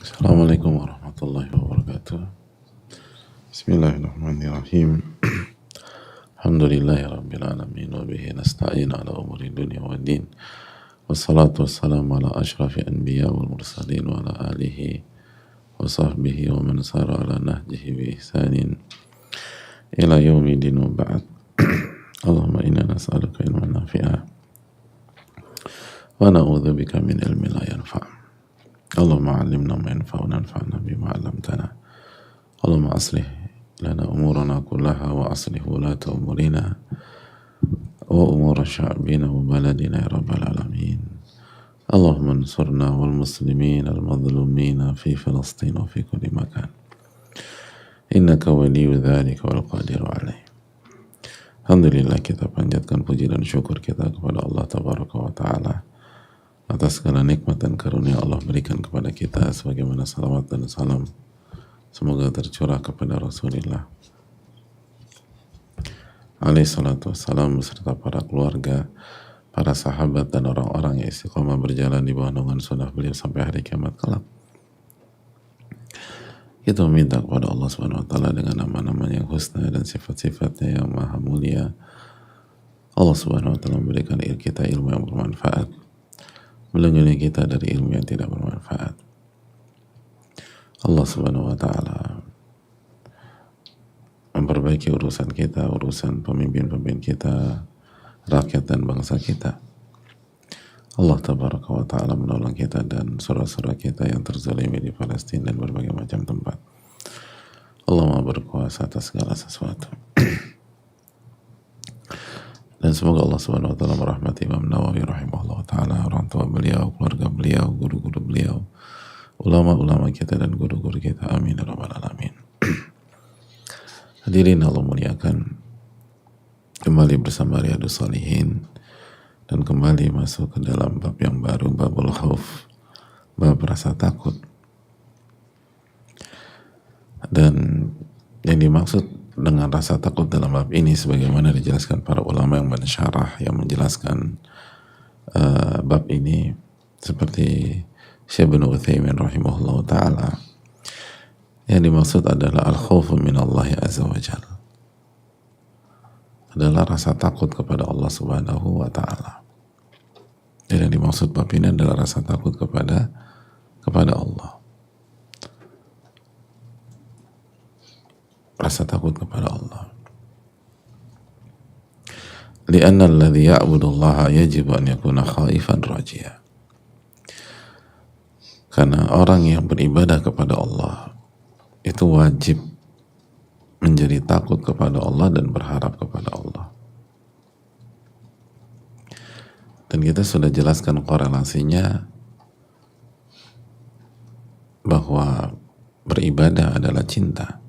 Assalamualaikum warahmatullahi wabarakatuh. Bismillahirrahmanirrahim. Alhamdulillahi rabbil alamin wa bihi nasta'in ala umuri dunya waddin. Wassalatu wassalamu ala asyrafil anbiya wal mursalin wa ala alihi wa sahbihi wa man sara ala nahjihi bi ihsanin ila yaumidin wa ba'd. Allahumma inna nas'aluka ilman nafi'a wa na'udzubika min ilmin la yanfa'. Allahumma 'allimna ma yanfa'una wanfa'na bima 'allamtana. Allahumma aslih lana umurana kullaha wa aslih wulata umurina wa umura sya'bina wa baladina ya rabbal alamin. Allahumma ansurna wal muslimin al madhlumina fi Filastin wa fi kulli makan. Innaka waliyyu dzalika wal qadiru alaih. Alhamdulillah, kita panjatkan puji dan syukur kita kepada Allah tabaraka wa ta'ala atas segala nikmat dan karunia Allah berikan kepada kita, sebagaimana salawat dan salam semoga tercurah kepada Rasulullah alaihi salatu wassalam beserta para keluarga, para sahabat dan orang-orang yang istiqomah berjalan di bawah naungan sunnah beliau sampai hari kiamat kelak. Kita meminta kepada Allah Subhanahu wa taala dengan nama-nama yang husna dan sifat-sifatnya yang maha mulia, Allah Subhanahu wa taala memberikan kita ilmu yang bermanfaat, melindungi kita dari ilmu yang tidak bermanfaat. Allah Subhanahu wa taala memperbaiki urusan kita, urusan pemimpin-pemimpin kita, rakyat dan bangsa kita. Allah tabaraka wa ta'ala menolong kita dan saudara-saudara kita yang terzalimi di Palestina dan berbagai macam tempat. Allah Maha berkuasa atas segala sesuatu. Dan semoga Allah Subhanahu wa taala merahmati Imam Nawawi rahimahullah taala, orang tua beliau, keluarga beliau, guru-guru beliau, ulama-ulama kita dan guru-guru kita. Amin ya rabbal alamin. Hadirin Allah muliakan, kembali bersama Riyadhus Shalihin dan kembali masuk ke dalam bab yang baru, babul khauf, bab rasa takut. Dan yang dimaksud dengan rasa takut dalam bab ini sebagaimana dijelaskan para ulama yang mensyarah, yang menjelaskan bab ini, seperti Syekh Ibnu Utsaimin rahimahullah ta'ala, yang dimaksud adalah al-khawfu minallahi azza wa jalla, adalah rasa takut kepada Allah Subhanahu wa ta'ala. Dan yang dimaksud bab ini adalah rasa takut kepada Allah. Rasa takut kepada Allah. Lianna alladhi ya'budullaha yajibu an yakuna khaifan rajia. Karena orang yang beribadah kepada Allah itu wajib menjadi takut kepada Allah dan berharap kepada Allah. Dan kita sudah jelaskan korelasinya bahwa beribadah adalah cinta,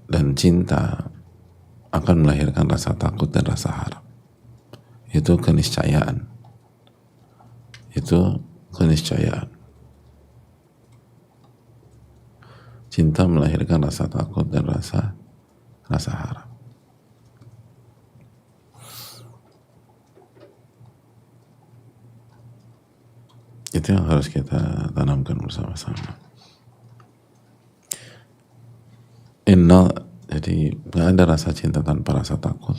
dan cinta akan melahirkan rasa takut dan rasa harap. Itu keniscayaan. Cinta melahirkan rasa takut dan rasa harap. Itu yang harus kita tanamkan bersama-sama. Jadi gak ada rasa cinta tanpa rasa takut,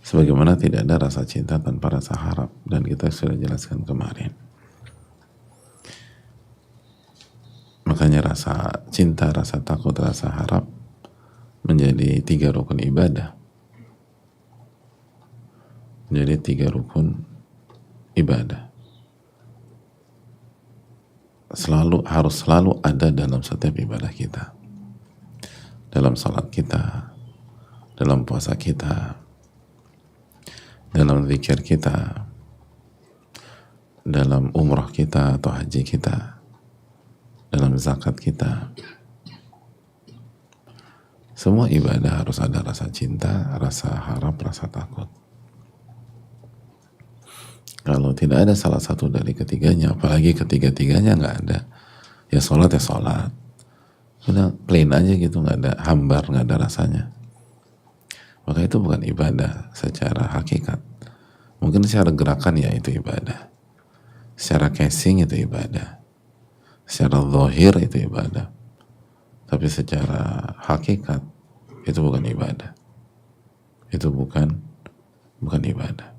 sebagaimana tidak ada rasa cinta tanpa rasa harap, dan kita sudah jelaskan kemarin. Makanya rasa cinta, rasa takut, rasa harap menjadi 3 rukun ibadah. Harus selalu ada dalam setiap ibadah kita. Dalam salat kita, dalam puasa kita, dalam zikir kita, dalam umrah kita atau haji kita, dalam zakat kita. Semua ibadah harus ada rasa cinta, rasa harap, rasa takut. Kalau tidak ada salah satu dari ketiganya, apalagi ketiga-tiganya nggak ada, ya sholat, udah plain aja gitu, nggak ada hambar, nggak ada rasanya, maka itu bukan ibadah secara hakikat. Mungkin secara gerakan ya itu ibadah, secara casing itu ibadah, secara zahir itu ibadah, tapi secara hakikat itu bukan ibadah. Itu bukan ibadah.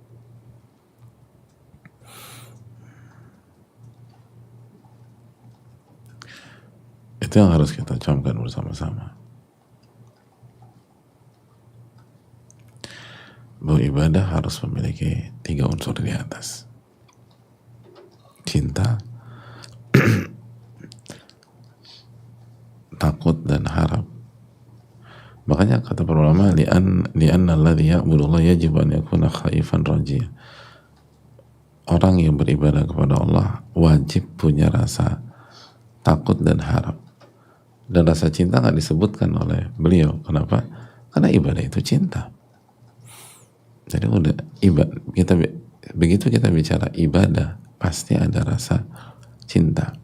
Itu yang harus kita camkan bersama-sama. Bahwa ibadah harus memiliki 3 unsur di atas. Cinta, takut, dan harap. Makanya kata para ulama, li'anna alladhi ya'budullah yajib an yakuna khaifan rajia. Orang yang beribadah kepada Allah wajib punya rasa takut dan harap. Dan rasa cinta nggak disebutkan oleh beliau. Kenapa? Karena ibadah itu cinta. Jadi udah begitu kita bicara ibadah, pasti ada rasa cinta.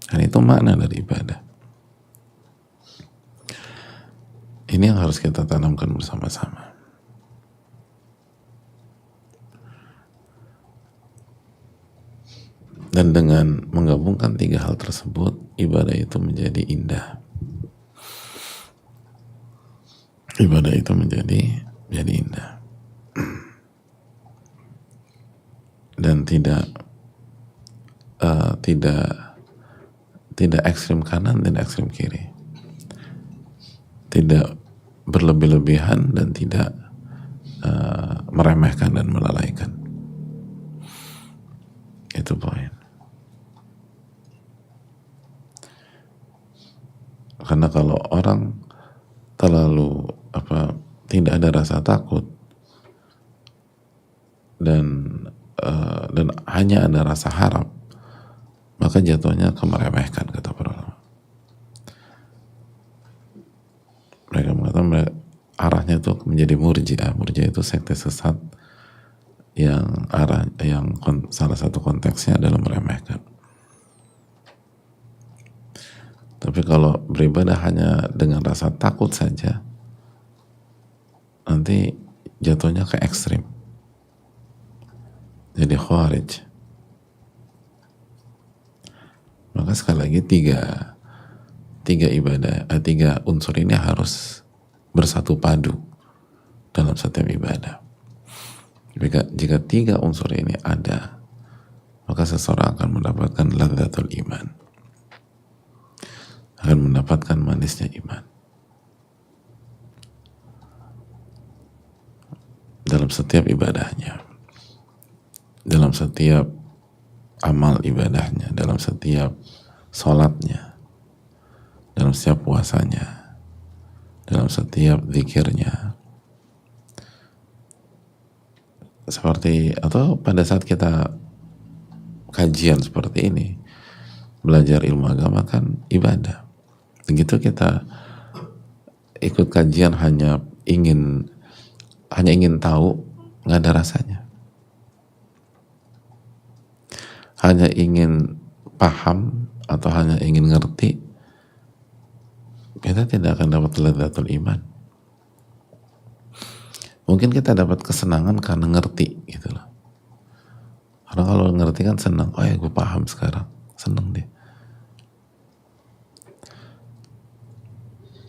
Dan itu makna dari ibadah. Ini yang harus kita tanamkan bersama-sama. Dan dengan menggabungkan 3 hal tersebut, ibadah itu menjadi indah. Ibadah itu menjadi indah. Dan tidak ekstrim kanan dan ekstrim kiri, tidak berlebih-lebihan dan tidak meremehkan dan melalaikan. Itu poin. Karena kalau orang terlalu tidak ada rasa takut dan hanya ada rasa harap, maka jatuhnya ke meremehkan, kata para ulama. Mereka mengatakan arahnya itu menjadi murji'ah. Murji'ah itu sekte sesat yang salah satu konteksnya adalah meremehkan. Tapi kalau beribadah hanya dengan rasa takut saja, nanti jatuhnya ke ekstrim, jadi khawarij. Maka sekali lagi tiga ibadah, 3 unsur ini harus bersatu padu dalam setiap ibadah. Jika 3 unsur ini ada, maka seseorang akan mendapatkan ladzatul iman, akan mendapatkan manisnya iman dalam setiap ibadahnya, dalam setiap amal ibadahnya, dalam setiap sholatnya, dalam setiap puasanya, dalam setiap zikirnya. Seperti, atau pada saat kita kajian seperti ini, belajar ilmu agama kan ibadah. Begitu kita ikut kajian hanya ingin tahu, nggak ada rasanya. Hanya ingin paham atau hanya ingin ngerti, kita tidak akan dapat ladzatul iman. Mungkin kita dapat kesenangan karena ngerti gitu loh. Karena kalau ngerti kan senang, oh ya gue paham sekarang, senang deh.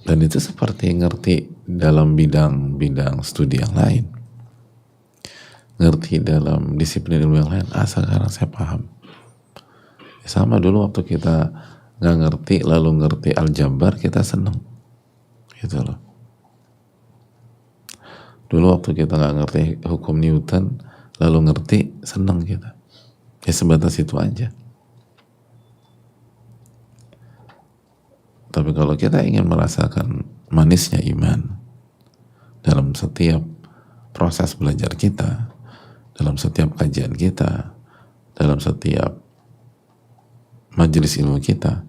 Dan itu seperti ngerti dalam bidang studi yang lain, ngerti dalam disiplin ilmu yang lain. Sekarang saya paham. Sama dulu waktu kita nggak ngerti lalu ngerti aljabar, kita seneng gitu loh. Dulu waktu kita nggak ngerti hukum Newton lalu ngerti, seneng kita. Ya sebatas itu aja. Tapi kalau kita ingin merasakan manisnya iman dalam setiap proses belajar kita, dalam setiap kajian kita, dalam setiap majelis ilmu kita,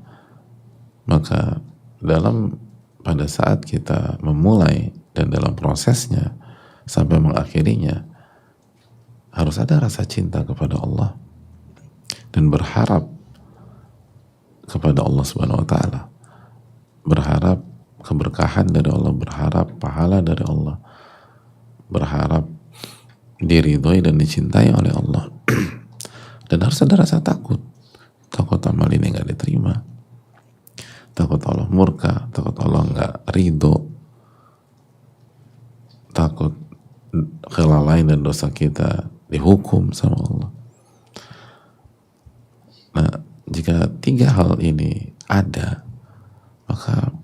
maka pada saat kita memulai dan dalam prosesnya sampai mengakhirinya, harus ada rasa cinta kepada Allah dan berharap kepada Allah Subhanahu wa Ta'ala, berharap keberkahan dari Allah, berharap pahala dari Allah, berharap diridhoi dan dicintai oleh Allah. Dan harus ada rasa takut. Takut amal ini nggak diterima, takut Allah murka, takut Allah nggak ridho, takut kelalaian dan dosa kita dihukum sama Allah. Nah, jika tiga hal ini ada, maka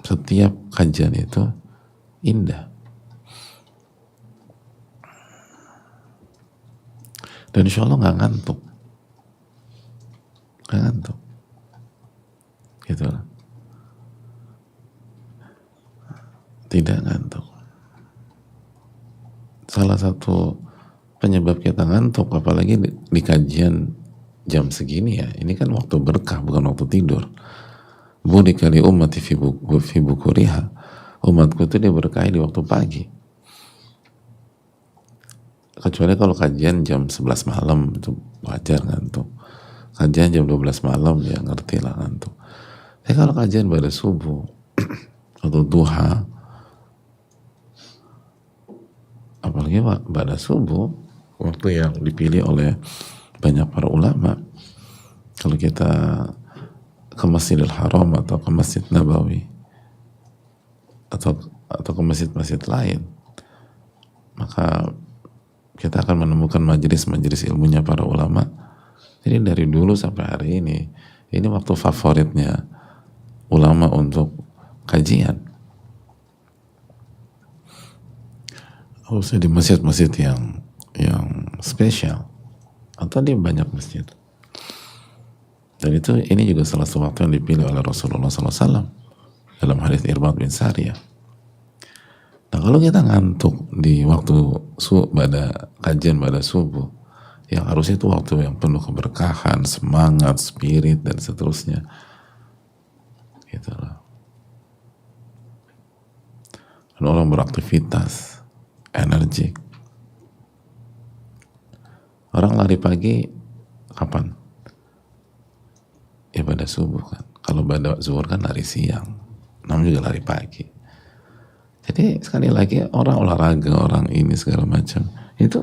setiap kajian itu indah. Dan insya Allah nggak ngantuk. Nggak ngantuk. Gitu lah. Tidak ngantuk. Salah satu penyebab kita ngantuk, apalagi di kajian jam segini ya, ini kan waktu berkah, bukan waktu tidur. Burika li ummati fi bukuriha. Umatku itu diberkahi di waktu pagi. Kecuali kalau kajian jam 11 malam itu wajar ngantuk. Kajian jam 12 malam ya ngerti lah ngantuk. Tapi kalau kajian pada subuh atau duha, apalagi pada subuh, waktu yang dipilih oleh banyak para ulama, kalau kita ke Masjidil Haram atau ke Masjid Nabawi atau ke masjid-masjid lain, maka kita akan menemukan majelis-majelis ilmunya para ulama. Jadi dari dulu sampai hari ini waktu favoritnya ulama untuk kajian. Harusnya di masjid-masjid yang spesial atau di banyak masjid. Dan ini juga salah satu waktu yang dipilih oleh Rasulullah SAW dalam hadis Irbad bin Sariyah. Nah, kalau kita ngantuk di waktu kajian pada subuh, yang harusnya itu waktu yang penuh keberkahan, semangat, spirit, dan seterusnya, gitu loh. Dan orang beraktivitas, energik. Orang lari pagi kapan? Ya pada subuh kan. Kalau pada zuhur kan lari siang, namun juga lari pagi. Jadi sekali lagi orang olahraga, orang ini segala macam itu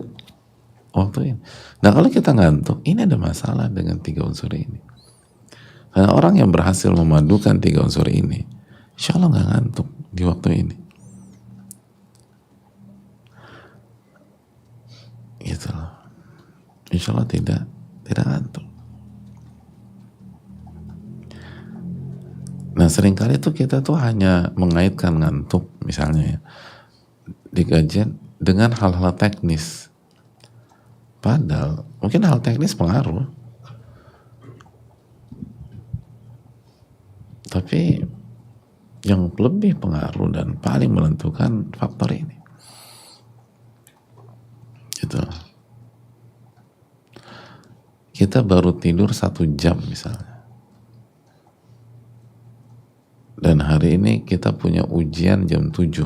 waktu ini. Nah kalau kita ngantuk, ini ada masalah dengan tiga unsur ini. Karena orang yang berhasil memadukan tiga unsur ini, insya Allah nggak ngantuk di waktu ini. Gitu loh. Insya Allah tidak ngantuk. Nah seringkali tuh kita tuh hanya mengaitkan ngantuk misalnya ya, di kajian dengan hal-hal teknis. Padahal mungkin hal teknis pengaruh, tapi yang lebih pengaruh dan paling menentukan faktor ini. Gitu. Kita baru tidur 1 jam misalnya. Dan hari ini kita punya ujian jam 7.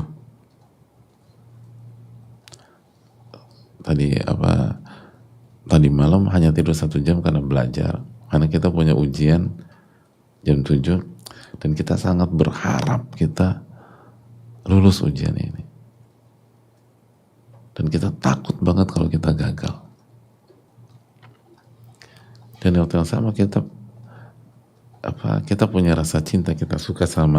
Tadi malam hanya tidur 1 jam karena belajar. Karena kita punya ujian jam 7 dan kita sangat berharap kita lulus ujian ini. Dan kita takut banget kalau kita gagal. Dan di waktu yang sama kita punya rasa cinta, kita suka sama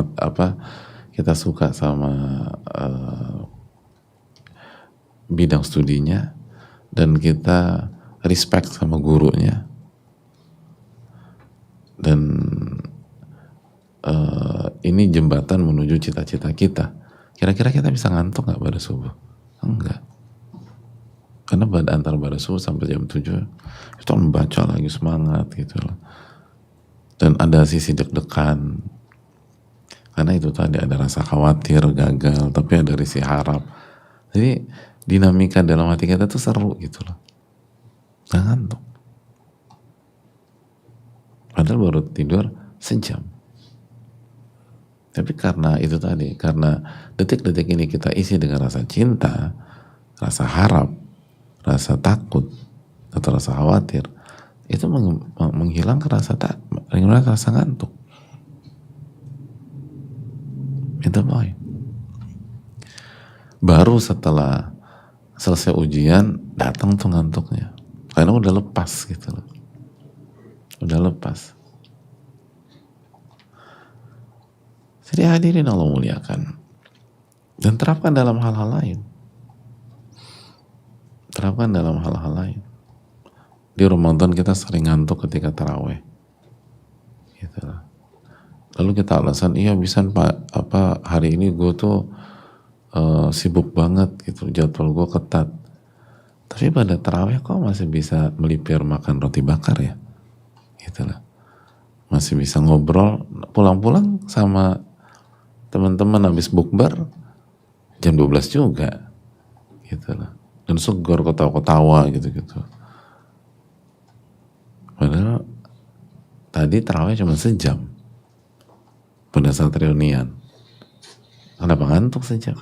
bidang studinya, dan kita respect sama gurunya, dan ini jembatan menuju cita-cita kita. Kira-kira kita bisa ngantuk nggak pada subuh? Enggak. Karena antara pada subuh sampai jam 7 kita membaca lagi, semangat gitu loh. Dan ada sisi deg-degan karena itu tadi ada rasa khawatir gagal, tapi ada rasa harap. Jadi dinamika dalam hati kita tuh seru gitu loh. Nggak ngantuk. Padahal baru tidur sejam. Tapi karena itu tadi, karena detik-detik ini kita isi dengan rasa cinta, rasa harap, rasa takut, atau rasa khawatir, itu menghilangkan rasa ngantuk. Itu boy. Baru setelah selesai ujian datang tuh ngantuknya karena udah lepas gitu loh, udah lepas. Jadi hadirin Allah muliakan, dan terapkan dalam hal-hal lain, terapkan dalam hal-hal lain. Di Ramadan kita sering ngantuk ketika taraweh gitu loh. Lalu kita alasan, iya bisa Pak, apa hari ini gue tuh sibuk banget gitu, jadwal gue ketat. Tapi pada taraweh kok masih bisa melipir makan roti bakar ya, gitu lah. Masih bisa ngobrol, pulang-pulang sama teman-teman habis bukber jam 12 juga, gitu lah. Dan segar ketawa-ketawa gitu-gitu. Padahal tadi taraweh cuma sejam pada saat reunian. Kenapa ngantuk sejam?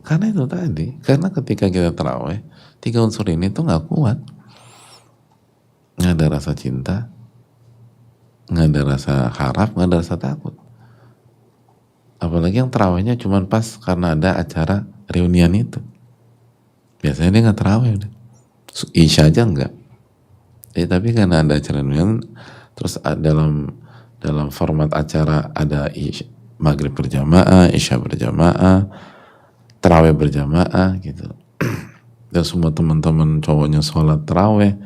Karena itu tadi, karena ketika kita taraweh, 3 unsur ini tuh nggak kuat. Nggak ada rasa cinta, nggak ada rasa harap, nggak ada rasa takut. Apalagi yang tarawehnya cuma pas karena ada acara reunian itu. Biasanya dia nggak taraweh udah. Isya aja enggak. Tapi karena ada acara reunian, terus dalam format acara ada maghrib berjamaah, isya berjamaah, taraweh berjamaah gitu. Dan semua teman-teman cowoknya sholat taraweh,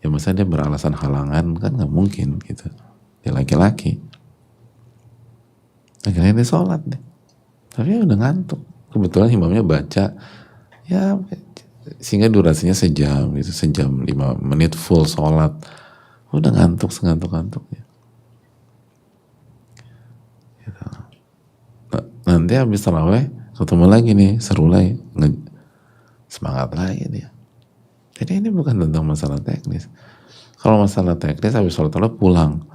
ya masa dia beralasan halangan, kan nggak mungkin gitu. Dia laki-laki. Akhirnya dia sholat deh. Tapi udah ngantuk. Kebetulan imamnya baca, ya sehingga durasinya sejam gitu, sejam 5 menit full sholat. Udah ngantuk, segantuk-ngantuknya. Gitu. Nanti habis taraweh ketemu lagi nih, seru lagi, semangat lagi dia. Jadi ini bukan tentang masalah teknis. Kalau masalah teknis habis sholat pulang,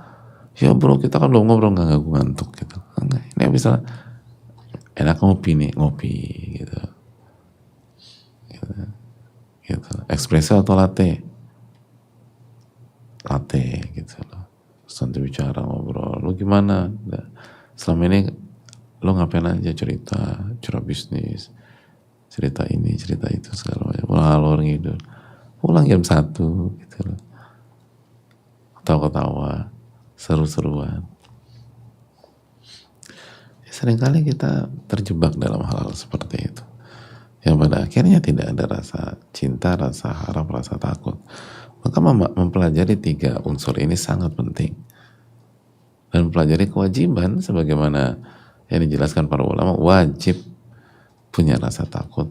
ya bro kita kan belum ngobrol, nggak ngantuk gitu. Enggak. Ini habis enak ngopi nih, ngopi gitu. Gitu. Espresso atau latte? Latte gitu loh. Santai bicara, ngobrol. Lu gimana? Selama ini lu ngapain aja, cerita bisnis, cerita ini, cerita itu segala macam. Pulang alor ngidul. Pulang jam 1 gitu loh. Ketawa-ketawa, seru-seruan. Seringkali kita terjebak dalam hal-hal seperti itu, yang pada akhirnya tidak ada rasa cinta, rasa harap, rasa takut. Maka mempelajari 3 unsur ini sangat penting, dan mempelajari kewajiban sebagaimana yang dijelaskan para ulama, wajib punya rasa takut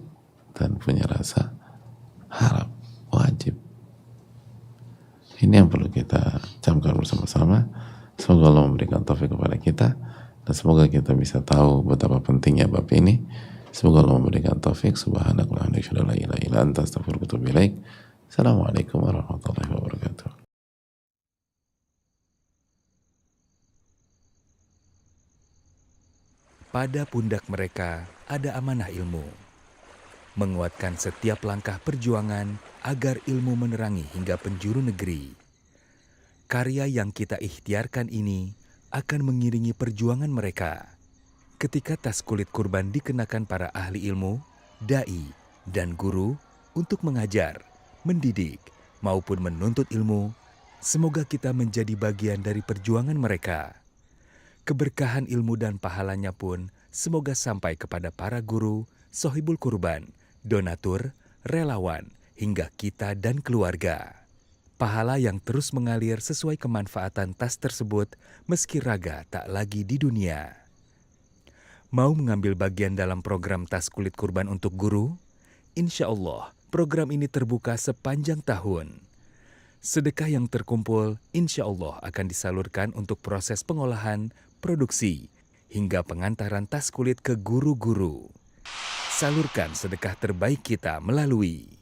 dan punya rasa harap, wajib. Ini yang perlu kita camkan bersama-sama. Semoga Allah memberikan taufik kepada kita, dan semoga kita bisa tahu betapa pentingnya bab ini. Semoga Allah memberikan taufik. Subhanakallahumma wa bihamdika, la ilaha illa anta, astaghfiruka wa atubu ilaik. Assalamualaikum warahmatullahi wabarakatuh. Pada pundak mereka ada amanah ilmu, menguatkan setiap langkah perjuangan agar ilmu menerangi hingga penjuru negeri. Karya yang kita ikhtiarkan ini akan mengiringi perjuangan mereka. Ketika tas kulit kurban dikenakan para ahli ilmu, dai, dan guru untuk mengajar, mendidik, maupun menuntut ilmu, semoga kita menjadi bagian dari perjuangan mereka. Keberkahan ilmu dan pahalanya pun semoga sampai kepada para guru, sohibul kurban, donatur, relawan, hingga kita dan keluarga. Pahala yang terus mengalir sesuai kemanfaatan tas tersebut meski raga tak lagi di dunia. Mau mengambil bagian dalam program tas kulit kurban untuk guru? Insya Allah, program ini terbuka sepanjang tahun. Sedekah yang terkumpul insya Allah akan disalurkan untuk proses pengolahan, produksi, hingga pengantaran tas kulit ke guru-guru. Salurkan sedekah terbaik kita melalui